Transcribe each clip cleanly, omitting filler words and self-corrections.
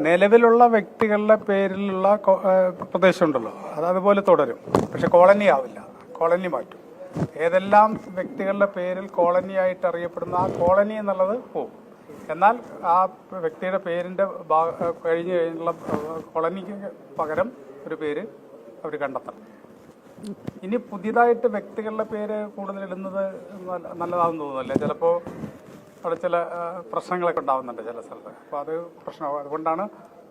നിലവിലുള്ള വ്യക്തികളുടെ പേരിലുള്ള പ്രദേശമുണ്ടല്ലോ അതുപോലെ തുടരും. പക്ഷെ കോളനി ആവില്ല, കോളനി മാറ്റും. ഏതെല്ലാം വ്യക്തികളുടെ പേരിൽ കോളനി ആയിട്ട് അറിയപ്പെടുന്ന ആ കോളനി എന്നുള്ളത് പോകും. എന്നാൽ ആ വ്യക്തിയുടെ പേരിൻ്റെ കഴിഞ്ഞ് കഴിഞ്ഞുള്ള കോളനിക്ക് പകരം ഒരു പേര് അവർ കണ്ടെത്തണം. ഇനി പുതിയതായിട്ട് വ്യക്തികളുടെ പേര് കൂടുതൽ ഇടുന്നത് നല്ലതാണെന്ന് തോന്നുന്നില്ല. ചിലപ്പോൾ അവിടെ ചില പ്രശ്നങ്ങളൊക്കെ ഉണ്ടാകുന്നുണ്ട് ചില സ്ഥലത്ത്. അപ്പോൾ അത് പ്രശ്നമാകും. അതുകൊണ്ടാണ്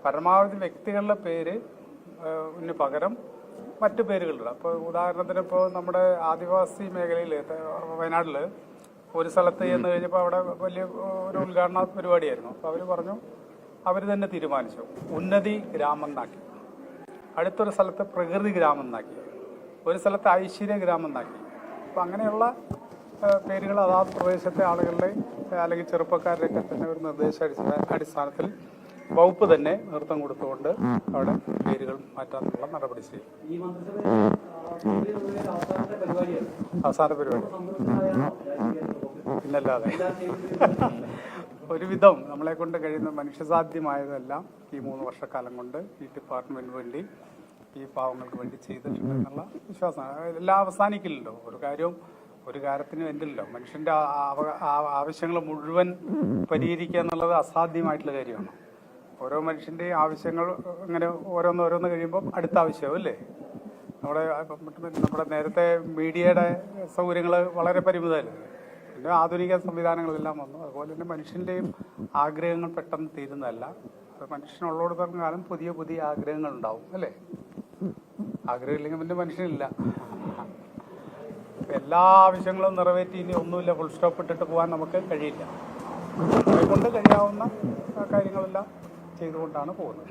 പരമാവധി വ്യക്തികളുടെ പേര് പകരം മറ്റു പേരുകളുണ്ട്. അപ്പോൾ ഉദാഹരണത്തിന് ഇപ്പോൾ നമ്മുടെ ആദിവാസി മേഖലയിൽ വയനാട്ടിൽ ഒരു സ്ഥലത്ത് ചെന്ന് കഴിഞ്ഞപ്പോൾ അവിടെ വലിയ ഒരു ഉദ്ഘാടന പരിപാടിയായിരുന്നു. അപ്പോൾ അവർ പറഞ്ഞു, അവർ തന്നെ തീരുമാനിച്ചു ഉന്നതി ഗ്രാമം എന്നാക്കി, അടുത്തൊരു സ്ഥലത്ത് പ്രകൃതി ഗ്രാമം എന്നാക്കി, ഒരു സ്ഥലത്ത് ഐശ്വര്യ ഗ്രാമം എന്നാക്കി. അപ്പോൾ അങ്ങനെയുള്ള പേരുകൾ അതാത് പ്രദേശത്തെ ആളുകളുടെ അല്ലെങ്കിൽ ചെറുപ്പക്കാരുടെയൊക്കെ തന്നെ ഒരു നിർദ്ദേശ അടിസ്ഥാനത്തിൽ വകുപ്പ് തന്നെ നേതൃത്വം കൊടുത്തുകൊണ്ട് അവിടെ പേരുകൾ മാറ്റാനുള്ള നടപടി ചെയ്യും. അവസാന പരിപാടി പിന്നല്ലാതെ ഒരുവിധം നമ്മളെ കൊണ്ട് കഴിയുന്ന മനുഷ്യസാധ്യമായതെല്ലാം ഈ 3 വർഷക്കാലം കൊണ്ട് ഈ ഡിപ്പാർട്ട്മെന്റ് വേണ്ടി ഈ പാവങ്ങൾക്ക് വേണ്ടി ചെയ്തിട്ടുണ്ട് എന്നുള്ള വിശ്വാസമാണ്. എല്ലാം അവസാനിക്കില്ലല്ലോ, ഒരു കാര്യത്തിന് വേണ്ടിയല്ലോ. മനുഷ്യന്റെ ആവശ്യങ്ങൾ മുഴുവൻ പരിഹരിക്കുക എന്നുള്ളത് അസാധ്യമായിട്ടുള്ള കാര്യമാണ്. ഓരോ മനുഷ്യൻ്റെയും ആവശ്യങ്ങൾ ഇങ്ങനെ ഓരോന്ന് കഴിയുമ്പോൾ അടുത്ത ആവശ്യവും അല്ലേ. നമ്മുടെ നേരത്തെ മീഡിയയുടെ സൗകര്യങ്ങൾ വളരെ പരിമിതമല്ലേ, പിന്നെ ആധുനിക സംവിധാനങ്ങളെല്ലാം വന്നു. അതുപോലെ തന്നെ മനുഷ്യൻ്റെയും ആഗ്രഹങ്ങൾ പെട്ടെന്ന് തീരുന്നതല്ല. മനുഷ്യനുള്ളോടത്തോളം കാലം പുതിയ പുതിയ ആഗ്രഹങ്ങൾ ഉണ്ടാവും അല്ലേ. ആഗ്രഹമില്ലെങ്കിൽ പിന്നെ മനുഷ്യനില്ല. എല്ലാ ആവശ്യങ്ങളും നിറവേറ്റി ഇനി ഒന്നുമില്ല ഫുൾ സ്റ്റോപ്പ് ഇട്ടിട്ട് പോകാൻ നമുക്ക് കഴിയില്ല. നമ്മളെ കൊണ്ട് കഴിയാവുന്ന കാര്യങ്ങളെല്ലാം ചെയ്തുകൊണ്ടാണ് പോകുന്നത്.